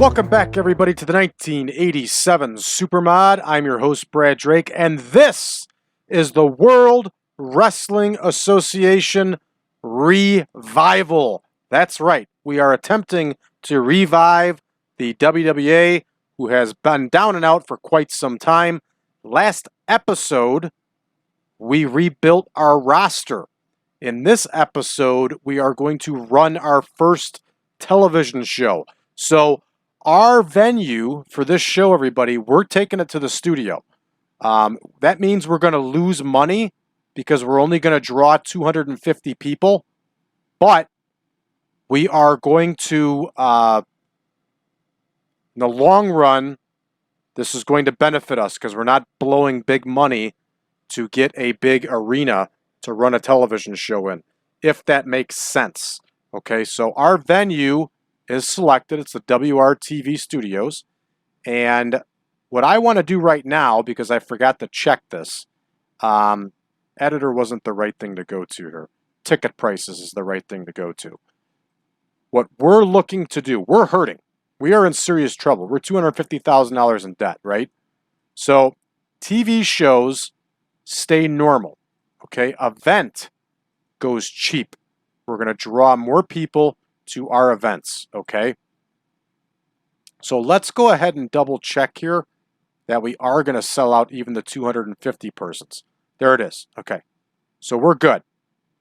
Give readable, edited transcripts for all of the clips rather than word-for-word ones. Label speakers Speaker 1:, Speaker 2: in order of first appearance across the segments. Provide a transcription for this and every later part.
Speaker 1: Welcome back, everybody, to the 1987 Supermod. I'm your host, Brad Drake, and this is the World Wrestling Association Revival. That's right. We are attempting to revive the WWA, who has been down and out for quite some time. Last episode, we rebuilt our roster. In this episode, we are going to run our first television show. So, our venue for this show, everybody, we're taking it to the studio. That means we're going to lose money because we're only going to draw 250 people. But we are going to, in the long run, this is going to benefit us because we're not blowing big money to get a big arena to run a television show in, if that makes sense. Okay, so our venue is selected. It's the WRTV Studios. And what I want to do right now, because I forgot to check this, editor wasn't the right thing to go to here. Ticket prices is the right thing to go to. What we're looking to do, we're hurting. We are in serious trouble. We're $250,000 in debt, right? So TV shows stay normal. Okay, event goes cheap. We're going to draw more people to our events, okay? So let's go ahead and double check here that we are going to sell out even the 250 persons. There it is. Okay, so we're good.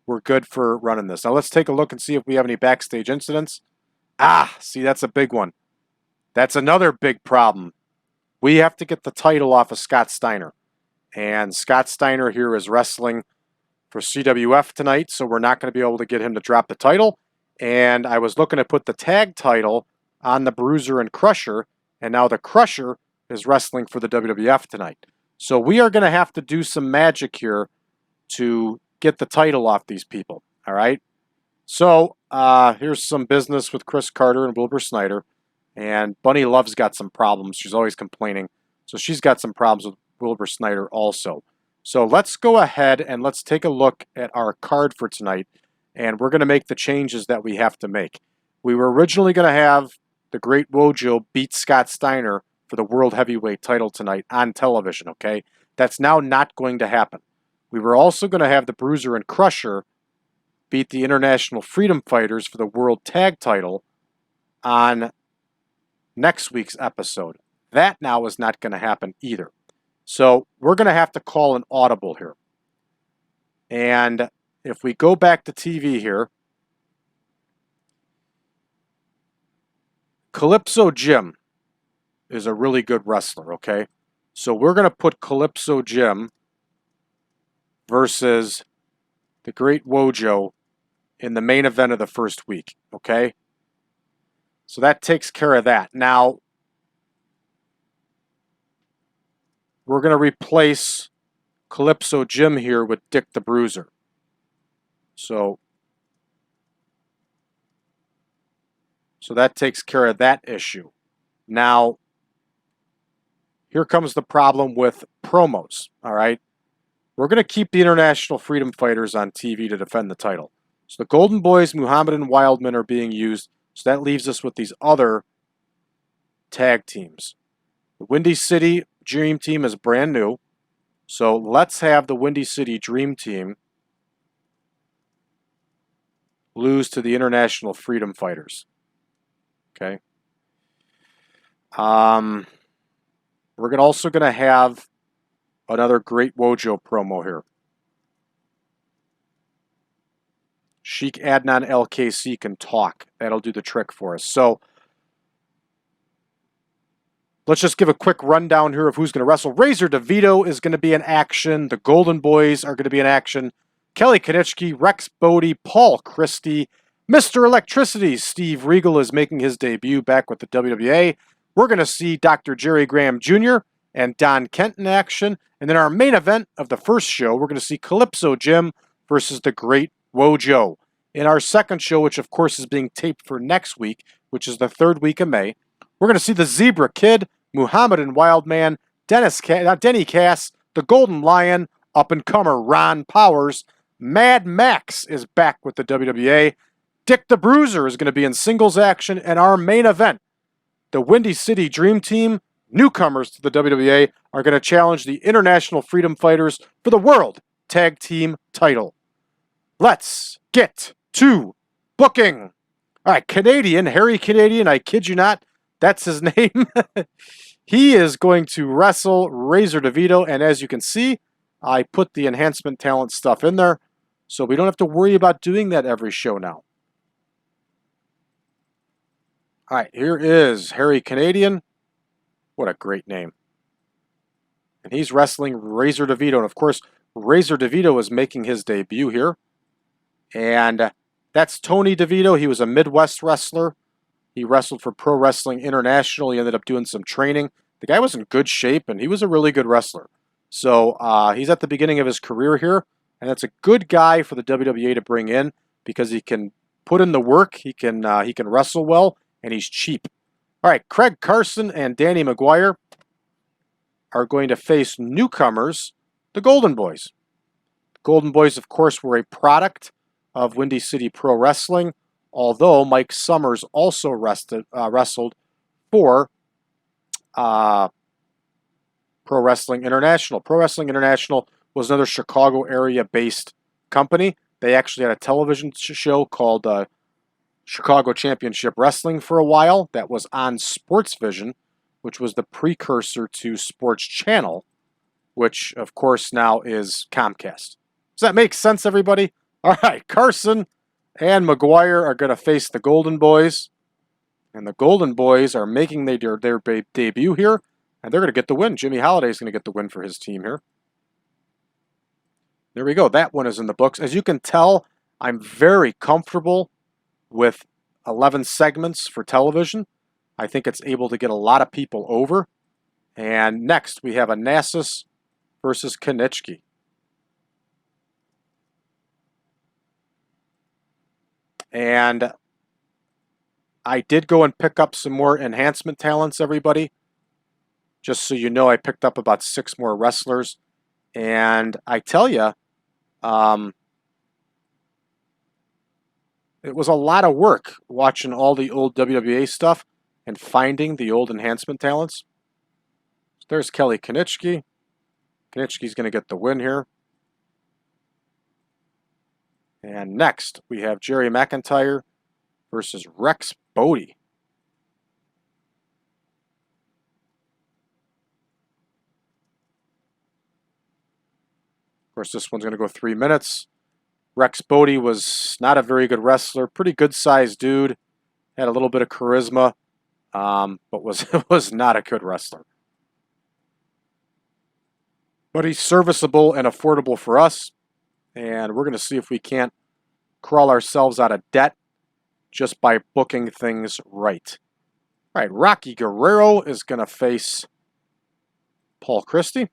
Speaker 1: We're good for running this. Now let's take a look and see if we have any backstage incidents. See, that's a big one. That's another big problem. We have to get the title off of Scott Steiner. And Scott Steiner here is wrestling for CWF tonight, so we're not going to be able to get him to drop the title. And I was looking to put the tag title on the Bruiser and Crusher, and now the Crusher is wrestling for the WWF tonight. So we are going to have to do some magic here to get the title off these people, all right? So here's some business with Chris Carter and Wilbur Snyder. And Bunny Love's got some problems. She's always complaining. So she's got some problems with Wilbur Snyder also. So let's go ahead and let's take a look at our card for tonight. And we're going to make the changes that we have to make. We were originally going to have the Great Wojo beat Scott Steiner for the World Heavyweight title tonight on television, okay? That's now not going to happen. We were also going to have the Bruiser and Crusher beat the International Freedom Fighters for the World Tag title on next week's episode. That now is not going to happen either. So we're going to have to call an audible here. And if we go back to TV here, Calypso Jim is a really good wrestler, okay? So we're going to put Calypso Jim versus the Great Wojo in the main event of the first week, okay? So that takes care of that. Now, we're going to replace Calypso Jim here with Dick the Bruiser. So that takes care of that issue. Now, here comes the problem with promos, all right? We're going to keep the International Freedom Fighters on TV to defend the title. So the Golden Boys, Muhammad and Wildman are being used. So that leaves us with these other tag teams. The Windy City Dream Team is brand new. So let's have the Windy City Dream Team lose to the International Freedom Fighters. Okay. We're also going to have another Great Wojo promo here. Sheik Adnan LKC can talk. That'll do the trick for us. So let's just give a quick rundown here of who's going to wrestle. Razor DeVito is going to be in action. The Golden Boys are going to be in action. Kelly Kiniski, Rex Bodie, Paul Christy, Mr. Electricity, Steve Regal is making his debut back with the WWA. We're going to see Dr. Jerry Graham Jr. and Don Kent in action. And then our main event of the first show, we're going to see Calypso Jim versus the Great Wojo. In our second show, which of course is being taped for next week, which is the third week of May, we're going to see the Zebra Kid, Muhammad and Wildman, Denny Cass, the Golden Lion, up-and-comer Ron Powers. Mad Max is back with the WWA. Dick the Bruiser is going to be in singles action, and our main event, the Windy City Dream Team, newcomers to the WWA, are going to challenge the International Freedom Fighters for the World Tag Team title. Let's get to booking. All right, Canadian, Harry Canadian, I kid you not, that's his name. He is going to wrestle Razor DeVito, and as you can see, I put the enhancement talent stuff in there, so we don't have to worry about doing that every show now. All right, here is Harry Canadian. What a great name. And he's wrestling Razor DeVito, and of course, Razor DeVito is making his debut here. And that's Tony DeVito. He was a Midwest wrestler. He wrestled for Pro Wrestling International. He ended up doing some training. The guy was in good shape, and he was a really good wrestler. So he's at the beginning of his career here, and that's a good guy for the WWA to bring in because he can put in the work, he can wrestle well, and he's cheap. All right, Craig Carson and Danny McGuire are going to face newcomers, the Golden Boys. The Golden Boys, of course, were a product of Windy City Pro Wrestling, although Mike Summers also wrestled for Pro Wrestling International. Pro Wrestling International was another Chicago area-based company. They actually had a television show called Chicago Championship Wrestling for a while that was on Sports Vision, which was the precursor to Sports Channel, which, of course, now is Comcast. Does that make sense, everybody? All right, Carson and McGuire are going to face the Golden Boys. And the Golden Boys are making their debut here, and they're going to get the win. Jimmy Holiday is going to get the win for his team here. There we go. That one is in the books. As you can tell, I'm very comfortable with 11 segments for television. I think it's able to get a lot of people over. And next, we have Onassis versus Kiniski. And I did go and pick up some more enhancement talents, everybody. Just so you know, I picked up about 6 more wrestlers. And I tell you, it was a lot of work watching all the old WWA stuff and finding the old enhancement talents. So there's Kelly Kiniski. Kiniski's going to get the win here. And next, we have Jerry McIntyre versus Rex Bodie. Of course, this one's going to go 3 minutes. Rex Bodie was not a very good wrestler. Pretty good-sized dude. Had a little bit of charisma, but was not a good wrestler. But he's serviceable and affordable for us. And we're going to see if we can't crawl ourselves out of debt just by booking things right. All right, Rocky Guerrero is going to face Paul Christy.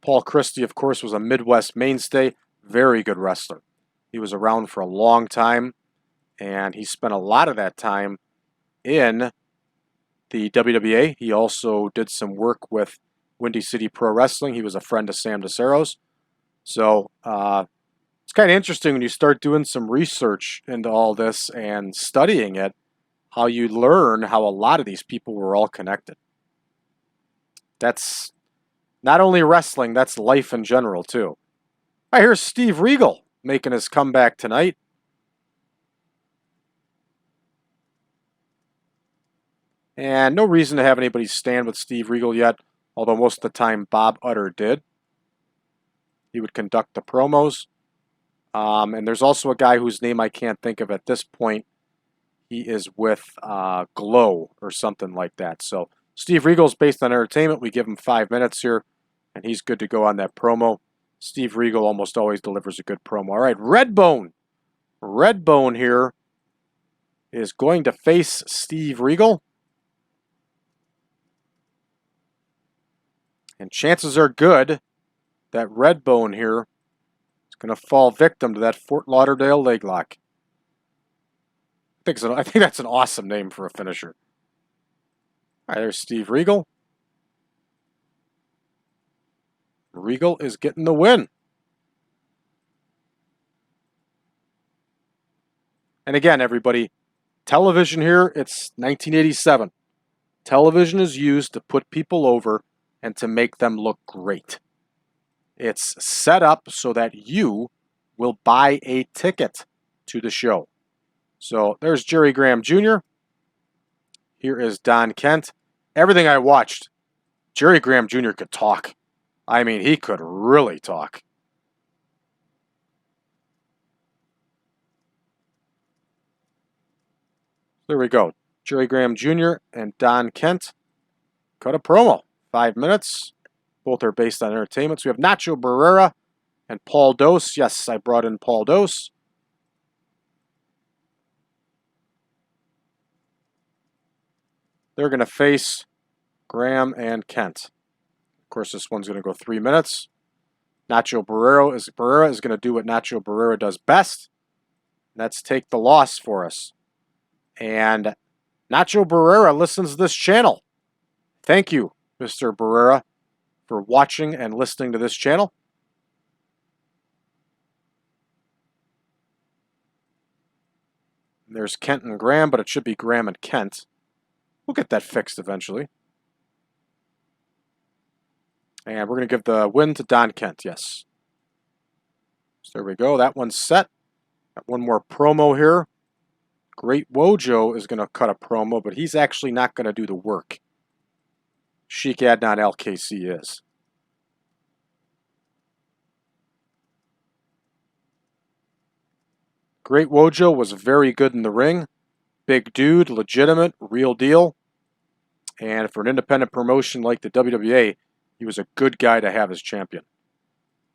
Speaker 1: Paul Christy, of course, was a Midwest mainstay. Very good wrestler. He was around for a long time, and he spent a lot of that time in the WWA. He also did some work with Windy City Pro Wrestling. He was a friend of Sam DeCero's. So it's kind of interesting when you start doing some research into all this and studying it, how you learn how a lot of these people were all connected. That's not only wrestling, that's life in general, too. I hear Steve Regal making his comeback tonight. And no reason to have anybody stand with Steve Regal yet, although most of the time Bob Utter did. He would conduct the promos. And there's also a guy whose name I can't think of at this point. He is with Glow or something like that. So Steve Regal's based on entertainment. We give him 5 minutes here, and he's good to go on that promo. Steve Regal almost always delivers a good promo. All right, Redbone. Redbone here is going to face Steve Regal. And chances are good that Redbone here is going to fall victim to that Fort Lauderdale leg lock. I think that's an awesome name for a finisher. All right, there's Steve Regal. Regal is getting the win. And again, everybody, television here, it's 1987. Television is used to put people over and to make them look great. It's set up so that you will buy a ticket to the show. So there's Jerry Graham Jr. Here is Don Kent. Everything I watched, Jerry Graham Jr. could talk. I mean, he could really talk. There we go. Jerry Graham Jr. and Don Kent cut a promo. 5 minutes. Both are based on entertainment. So we have Nacho Berrera and Paul Dose. Yes, I brought in Paul Dose. They're going to face Graham and Kent. Of course, this one's going to go 3 minutes. Nacho Berrera is going to do what Nacho Berrera does best. That's take the loss for us. And Nacho Berrera listens to this channel. Thank you, Mr. Berrera, for watching and listening to this channel. There's Kent and Graham, but it should be Graham and Kent. We'll get that fixed eventually. And we're going to give the win to Don Kent, yes. So there we go. That one's set. Got one more promo here. Great Wojo is going to cut a promo, but he's actually not going to do the work. Sheik Adnan LKC is. Great Wojo was very good in the ring. Big dude, legitimate, real deal. And for an independent promotion like the WWA, he was a good guy to have as champion.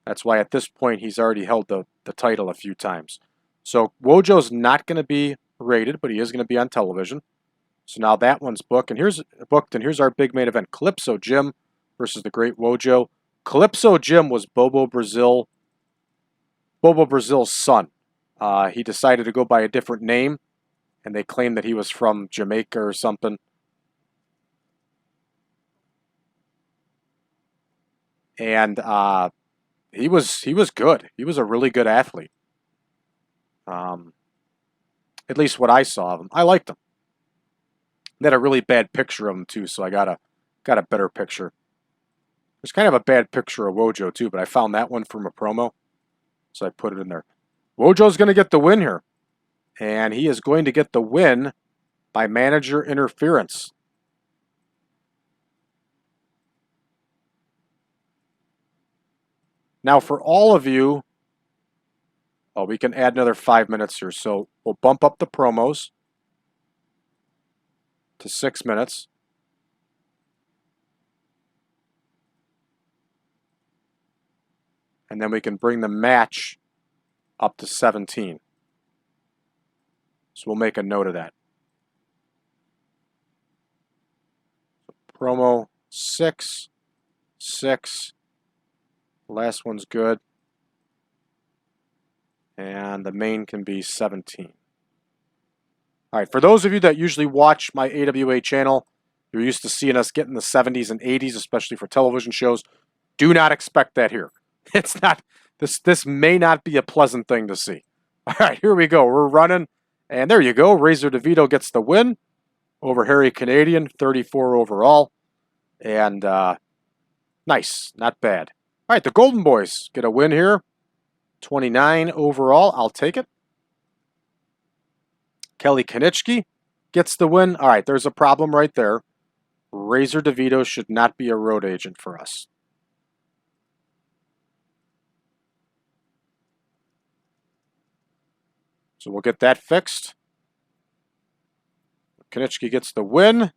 Speaker 1: That's why at this point he's already held the title a few times. So Wojo's not going to be rated, but he is going to be on television. So now that one's booked. And here's our big main event. Calypso Jim versus the Great Wojo. Calypso Jim was Bobo Brazil's son. He decided to go by a different name, and they claimed that he was from Jamaica or something. And he was good. He was a really good athlete. At least what I saw of him. I liked him. They had a really bad picture of him too, so I got a better picture. There's kind of a bad picture of Wojo too, but I found that one from a promo, so I put it in there. Wojo's going to get the win here, and he is going to get the win by manager interference. Now, for all of you, we can add another 5 minutes here, so we'll bump up the promos to 6 minutes. And then we can bring the match up to 17. So we'll make a note of that. Promo 6, 6. Last one's good. And the main can be 17. All right, for those of you that usually watch my AWA channel, you're used to seeing us get in the 70s and 80s, especially for television shows. Do not expect that here. It's not, this may not be a pleasant thing to see. All right, here we go. We're running. And there you go. Razor DeVito gets the win over Harry Canadian, 34 overall. And nice, not bad. All right, the Golden Boys get a win here. 29 overall. I'll take it. Kelly Kiniski gets the win. All right, there's a problem right there. Razor DeVito should not be a road agent for us. So we'll get that fixed. Kiniski gets the win.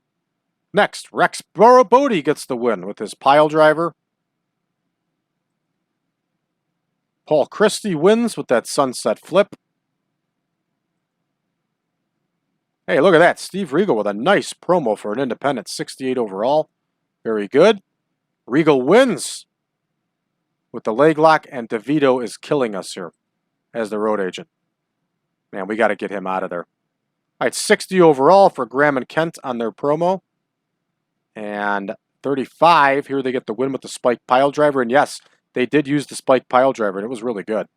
Speaker 1: Next, Bodie gets the win with his pile driver. Paul Christy wins with that sunset flip. Hey, look at that. Steve Regal with a nice promo for an independent, 68 overall. Very good. Regal wins with the leg lock, and DeVito is killing us here as the road agent. Man, we got to get him out of there. All right, 60 overall for Graham and Kent on their promo. And 35, here they get the win with the spike pile driver. And yes, they did use the spike pile driver, and it was really good.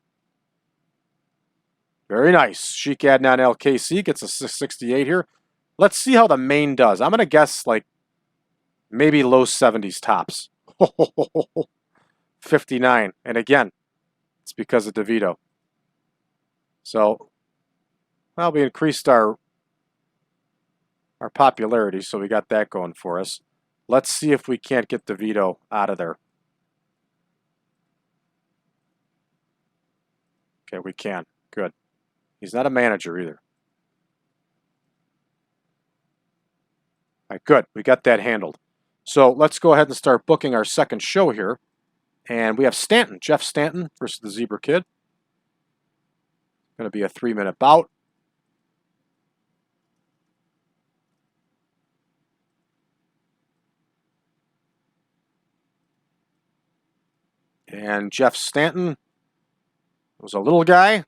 Speaker 1: Very nice. Sheik Adnan LKC gets a 668 here. Let's see how the main does. I'm going to guess like maybe low 70s tops. 59. And again, it's because of DeVito. So, well, we increased our popularity, so we got that going for us. Let's see if we can't get DeVito out of there. Okay, we can. Good. He's not a manager either. All right, good. We got that handled. So let's go ahead and start booking our second show here. And we have Stanton, Jeff Stanton versus the Zebra Kid. Going to be a 3-minute bout. And Jeff Stanton was a little guy.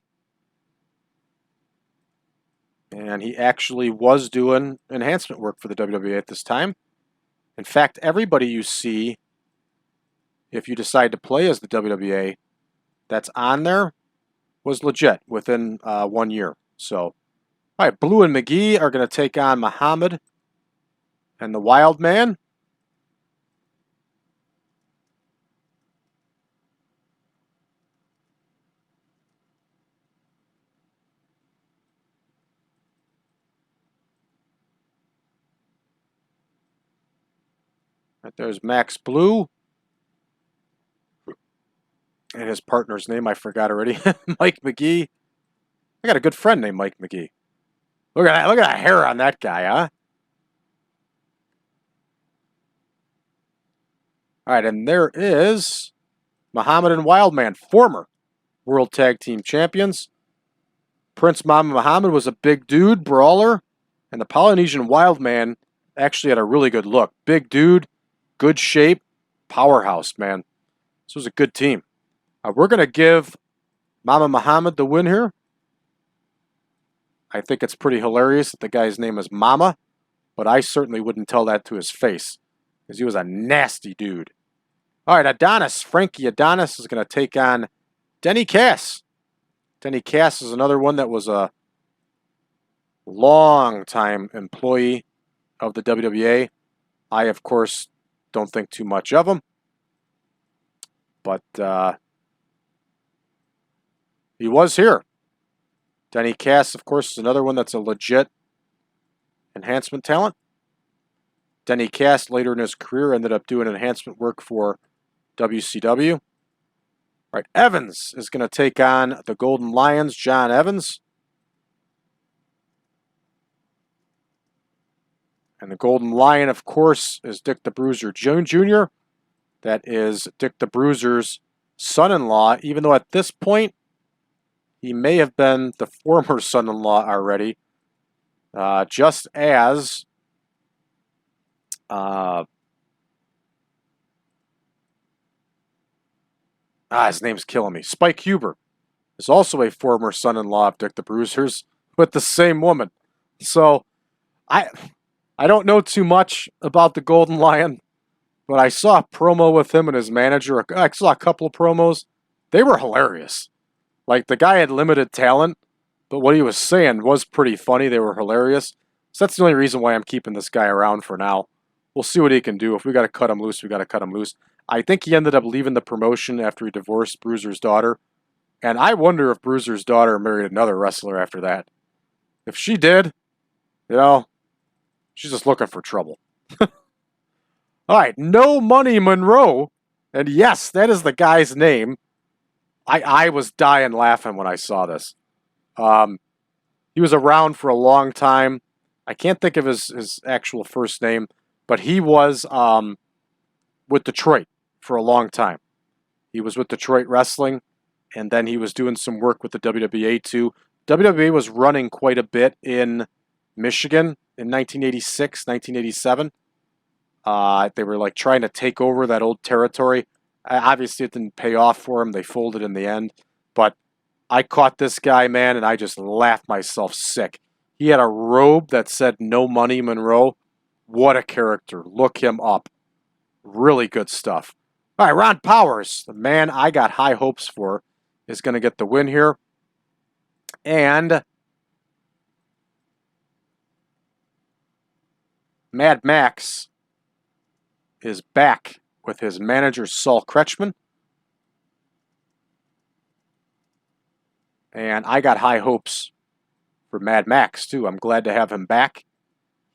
Speaker 1: And he actually was doing enhancement work for the WWA at this time. In fact, everybody you see, if you decide to play as the WWA, that's on there, was legit within 1 year. So, all right, Blue and Magee are going to take on Muhammad and the Wildman. Right, there's Max Blue. And his partner's name, I forgot already. Mike Magee. I got a good friend named Mike Magee. Look at that. Look at that hair on that guy, huh? All right, and there is Muhammad and Wildman, former World Tag Team Champions. Prince Muhammad was a big dude, brawler, and the Polynesian Wildman actually had a really good look. Big dude, good shape, powerhouse, man. This was a good team. We're going to give Mama Muhammad the win here. I think it's pretty hilarious that the guy's name is Mama, but I certainly wouldn't tell that to his face because he was a nasty dude. All right, Adonis, Frankie Adonis is going to take on Denny Cass. Denny Cass is another one that was a long-time employee of the WWA. I, of course, don't think too much of him, but he was here. Denny Cass, of course, is another one that's a legit enhancement talent. Denny Cass, later in his career, ended up doing enhancement work for WCW. All right, Evans is going to take on the Golden Lions, John Evans. And the Golden Lion, of course, is Dick the Bruiser Jr. That is Dick the Bruiser's son-in-law, even though at this point, he may have been the former son-in-law already, just as his name's killing me. Spike Huber is also a former son-in-law of Dick the Bruiser's with the same woman. So I don't know too much about the Golden Lion, but I saw a promo with him and his manager. I saw a couple of promos. They were hilarious. Like, the guy had limited talent, but what he was saying was pretty funny. They were hilarious. So that's the only reason why I'm keeping this guy around for now. We'll see what he can do. If we got to cut him loose, we got to cut him loose. I think he ended up leaving the promotion after he divorced Bruiser's daughter. And I wonder if Bruiser's daughter married another wrestler after that. If she did, you know, she's just looking for trouble. All right, No Money Monroe. And yes, that is the guy's name. I was dying laughing when I saw this. He was around for a long time. I can't think of his actual first name, but he was with Detroit for a long time. He was with Detroit Wrestling, and then he was doing some work with the WWA too. WWA was running quite a bit in Michigan in 1986, 1987. They were like trying to take over that old territory. Obviously, it didn't pay off for him. They folded in the end. But I caught this guy, man, and I just laughed myself sick. He had a robe that said No Money Monroe. What a character. Look him up. Really good stuff. All right, Ron Powers, the man I got high hopes for, is going to get the win here. And Mad Maxx is back with his manager, Saul Kretschmann. And I got high hopes for Mad Maxx, too. I'm glad to have him back.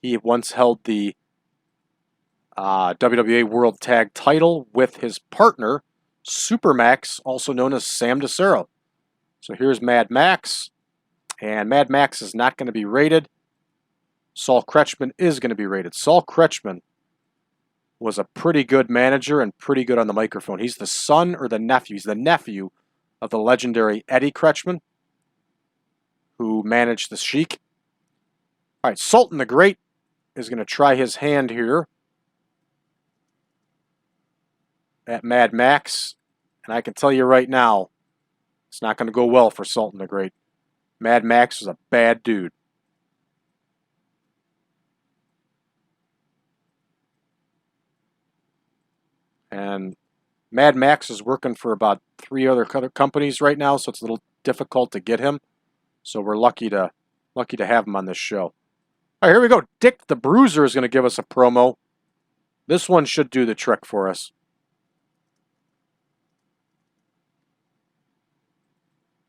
Speaker 1: He once held the WWA World Tag title with his partner, Supermax, also known as Sam DeCero. So here's Mad Maxx. And Mad Maxx is not going to be rated. Saul Kretschmann is going to be rated. Saul Kretschmann was a pretty good manager and pretty good on the microphone. He's the son or the nephew. He's the nephew of the legendary Eddie Kretschmann, who managed the Sheik. All right, Sultan the Great is going to try his hand here at Mad Maxx. And I can tell you right now, it's not going to go well for Sultan the Great. Mad Maxx is a bad dude. And Mad Maxx is working for about 3 other companies right now, so it's a little difficult to get him. So we're lucky to have him on this show. All right, here we go. Dick the Bruiser is going to give us a promo. This one should do the trick for us.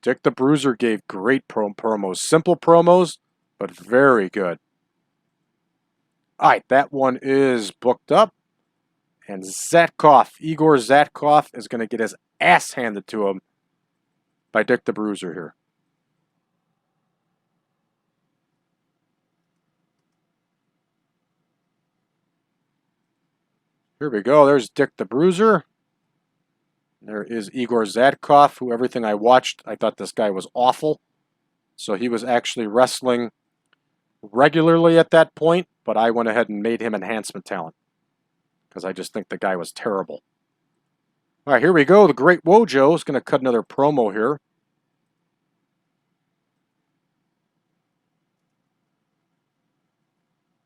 Speaker 1: Dick the Bruiser gave great promos. Simple promos, but very good. All right, that one is booked up. And Zatkoff, Igor Zatkoff, is going to get his ass handed to him by Dick the Bruiser here. Here we go. There's Dick the Bruiser. There is Igor Zatkoff, who everything I watched, I thought this guy was awful. So he was actually wrestling regularly at that point, but I went ahead and made him enhancement talent because I just think the guy was terrible. All right, here we go. The Great Wojo is going to cut another promo here. Of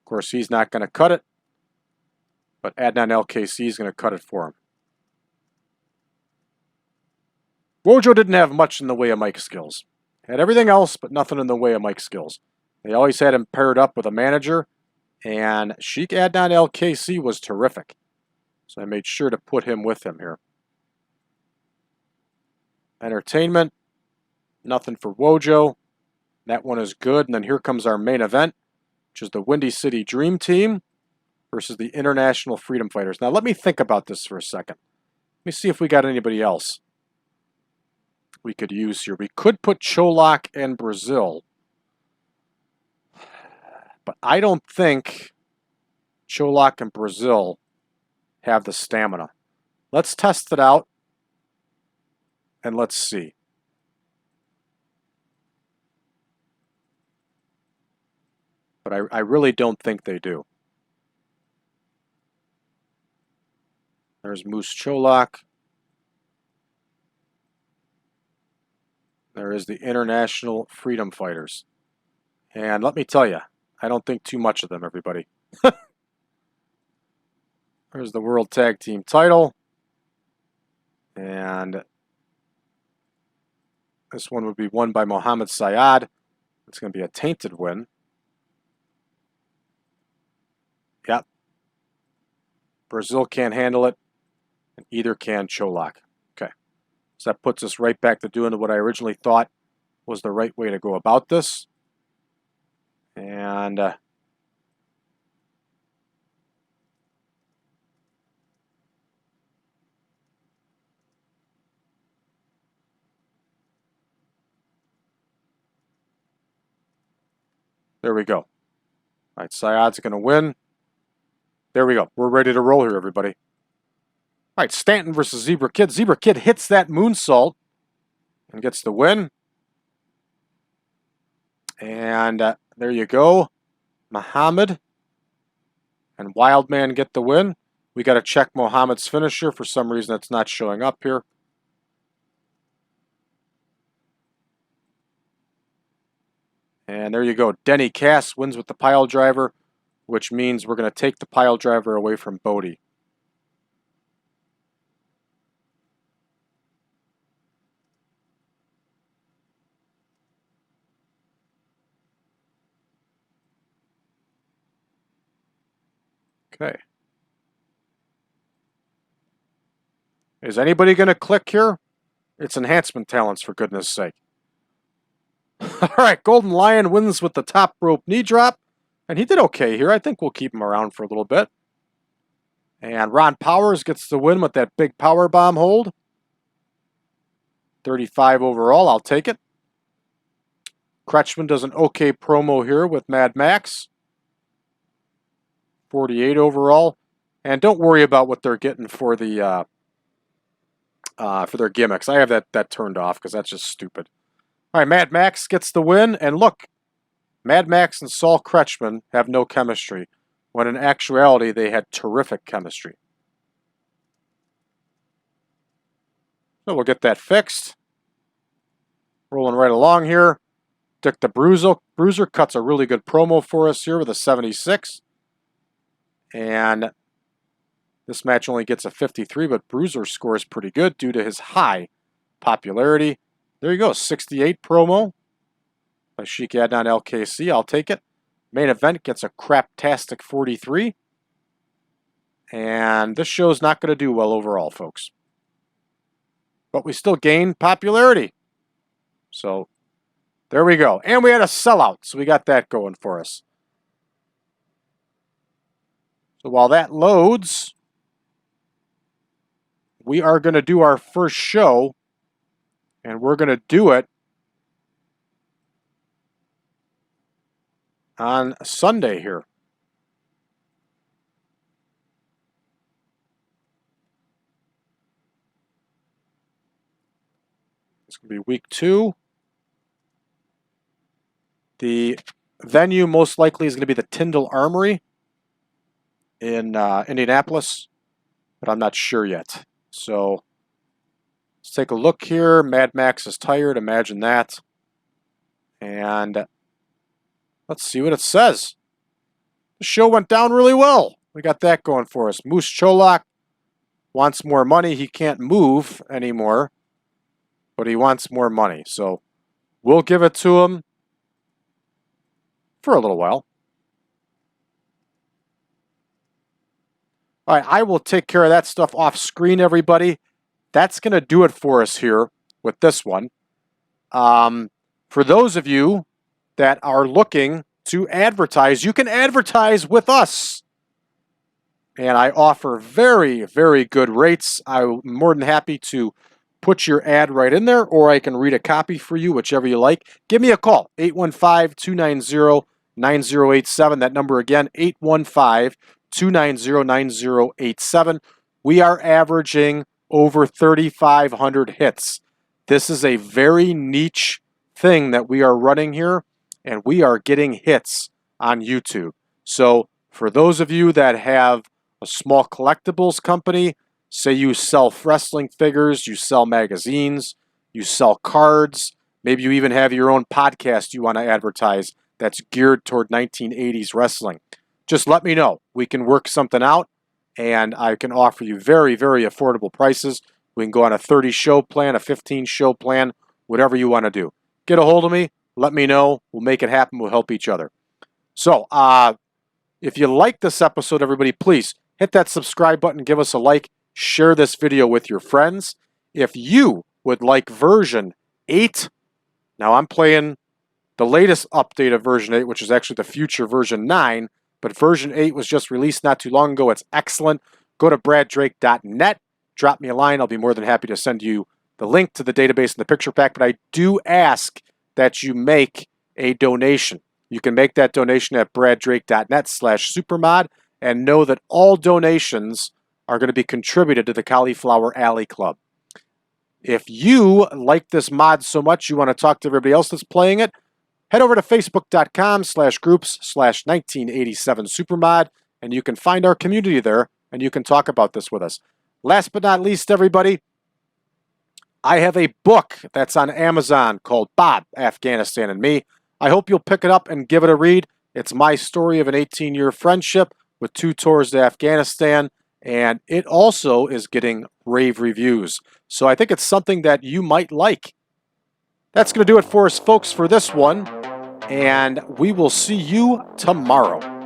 Speaker 1: course, he's not going to cut it, but Adnan LKC is going to cut it for him. Wojo didn't have much in the way of mic skills. Had everything else, but nothing in the way of mic skills. They always had him paired up with a manager, and Sheik Adnan LKC was terrific. So I made sure to put him with him here. Entertainment, nothing for Wojo. That one is good. And then here comes our main event, which is the Windy City Dream Team versus the International Freedom Fighters. Now let me think about this for a second. Let me see if we got anybody else we could use here. We could put Cholak and Brazil, but I don't think Cholak and Brazil have the stamina. Let's test it out and let's see. But I really don't think they do. There's Moose Cholak. There is the International Freedom Fighters. And let me tell you, I don't think too much of them, everybody. There's the World Tag Team title. And this one would be won by Mohammed Syed. It's going to be a tainted win. Yep. Brazil can't handle it, and either can Cholak. Okay. So that puts us right back to doing what I originally thought was the right way to go about this. And there we go. All right, Syed's going to win. There we go. We're ready to roll here, everybody. All right, Stanton versus Zebra Kid. Zebra Kid hits that moonsault and gets the win. And there you go. Muhammad and Wildman get the win. We got to check Muhammad's finisher. For some reason, it's not showing up here. And there you go. Denny Cass wins with the pile driver, which means we're going to take the pile driver away from Bodie. Okay. Is anybody going to click here? It's enhancement talents, for goodness sake. All right, Golden Lion wins with the top rope knee drop. And he did okay here. I think we'll keep him around for a little bit. And Ron Powers gets the win with that big power bomb hold. 35 overall, I'll take it. Kretschmann does an okay promo here with Mad Maxx. 48 overall. And don't worry about what they're getting for the for their gimmicks. I have that turned off because that's just stupid. All right, Mad Maxx gets the win. And look, Mad Maxx and Saul Kretschmann have no chemistry, when in actuality they had terrific chemistry. So we'll get that fixed. Rolling right along here. Dick the Bruiser cuts a really good promo for us here with a 76. And this match only gets a 53, but Bruiser scores pretty good due to his high popularity. There you go, 68 promo by Sheik Adnan LKC. I'll take it. Main event gets a craptastic 43. And this show's not going to do well overall, folks. But we still gain popularity. So, there we go. And we had a sellout, so we got that going for us. So while that loads, we are going to do our first show. And we're going to do it on Sunday here. It's going to be week 2. The venue most likely is going to be the Tyndall Armory in Indianapolis, but I'm not sure yet. So let's take a look here. Mad Maxx is tired. Imagine that. And let's see what it says. The show went down really well. We got that going for us. Moose Cholak wants more money. He can't move anymore, but he wants more money. So we'll give it to him for a little while. All right, I will take care of that stuff off screen, everybody. That's going to do it for us here with this one. For those of you that are looking to advertise, you can advertise with us. And I offer very, very good rates. I'm more than happy to put your ad right in there, or I can read a copy for you, whichever you like. Give me a call, 815-290-9087. That number again, 815-290-9087. We are averaging over 3,500 hits. This is a very niche thing that we are running here, and we are getting hits on YouTube. So for those of you that have a small collectibles company, say you sell wrestling figures, you sell magazines, you sell cards, maybe you even have your own podcast you want to advertise that's geared toward 1980s wrestling. Just let me know. We can work something out, and I can offer you very, very affordable prices. We can go on a 30-show plan, a 15-show plan, whatever you want to do. Get a hold of me. Let me know. We'll make it happen. We'll help each other. So, if you like this episode, everybody, please hit that subscribe button. Give us a like. Share this video with your friends. If you would like version 8, now I'm playing the latest update of version 8, which is actually the future version 9, but version 8 was just released not too long ago. It's excellent. Go to braddrake.net. Drop me a line. I'll be more than happy to send you the link to the database and the picture pack, but I do ask that you make a donation. You can make that donation at braddrake.net/supermod, and know that all donations are going to be contributed to the Cauliflower Alley Club. If you like this mod so much you want to talk to everybody else that's playing it, head over to facebook.com/groups/1987supermod, and you can find our community there, and you can talk about this with us. Last but not least, everybody, I have a book that's on Amazon called Bob, Afghanistan and Me. I hope you'll pick it up and give it a read. It's my story of an 18-year friendship with 2 tours to Afghanistan, and it also is getting rave reviews. So I think it's something that you might like. That's going to do it for us, folks, for this one, and we will see you tomorrow.